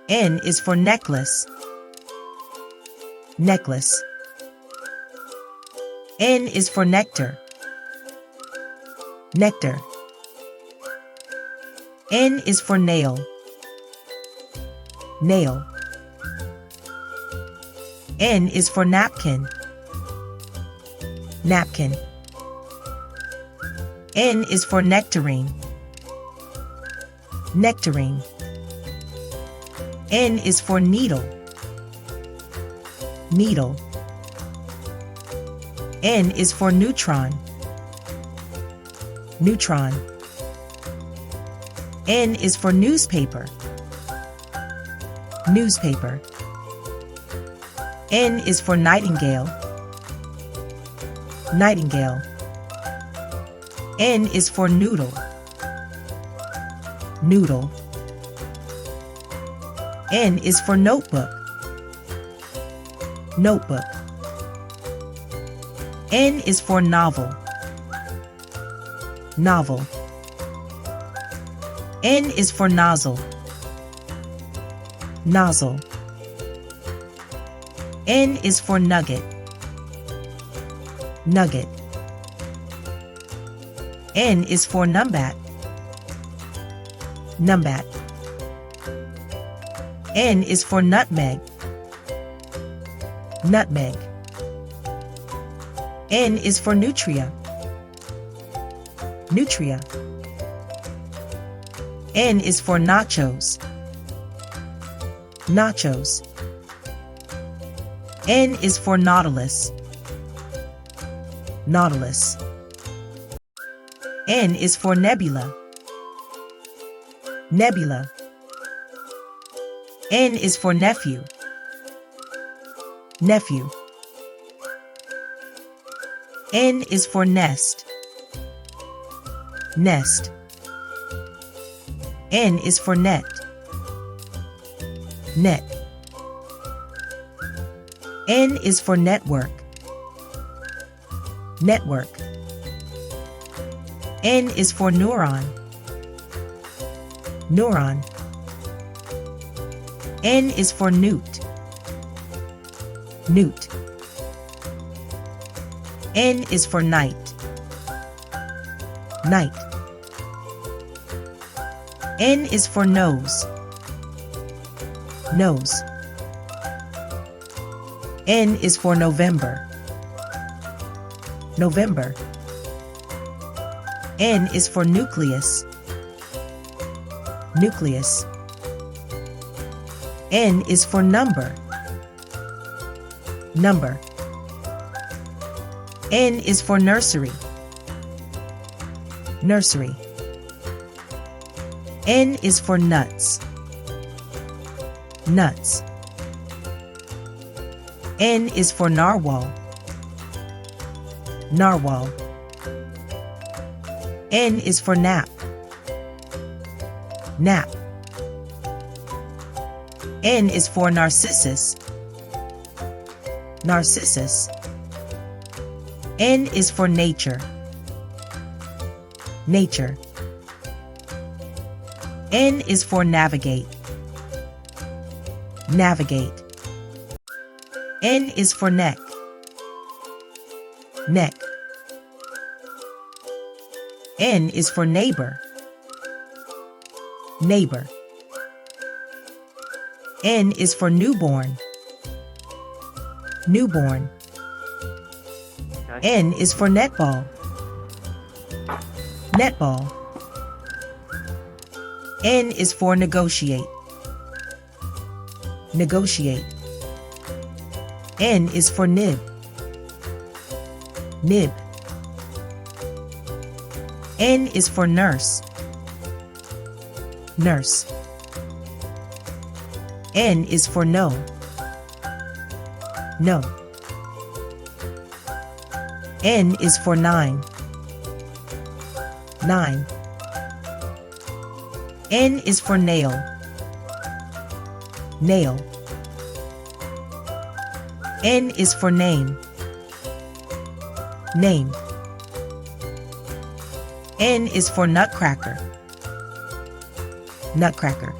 N is for necklace. Necklace. N is for nectar. Nectar. N is for nail. Nail. N is for napkin. Napkin. N is for nectarine. Nectarine. N is for needle. Needle. N is for neutron. Neutron. N is for newspaper. Newspaper. N is for nightingale. Nightingale. N is for noodle. Noodle. N is for notebook. Notebook. N is for novel. Novel. N is for nozzle. Nozzle. N is for nugget. Nugget. N is for numbat. Numbat. N is for nutmeg. Nutmeg. N is for nutria. Nutria. N is for nachos. Nachos. N is for nautilus. Nautilus. N is for nebula. Nebula. N is for nephew. Nephew. N is for nest. Nest. N is for net. Net. N is for network. Network. N is for neuron. Neuron. N is for newt. Newt. N is for night. Night. N is for nose. Nose. N is for November. November. N is for nucleus. Nucleus. N is for number. Number. N is for nursery. Nursery. N is for nuts. Nuts. N is for narwhal. Narwhal. N is for nap. Nap. N is for narcissus. Narcissus. N is for nature. Nature. N is for navigate. Navigate. N is for neck. Neck. N is for neighbor. Neighbor. N is for newborn. Newborn. N is for netball. Netball. N is for negotiate. Negotiate. N is for nib. Nib. N is for nurse. Nurse. N is for no. No. N is for nine. Nine. N is for nail. Nail. N is for name. Name. N is for nutcracker. Nutcracker.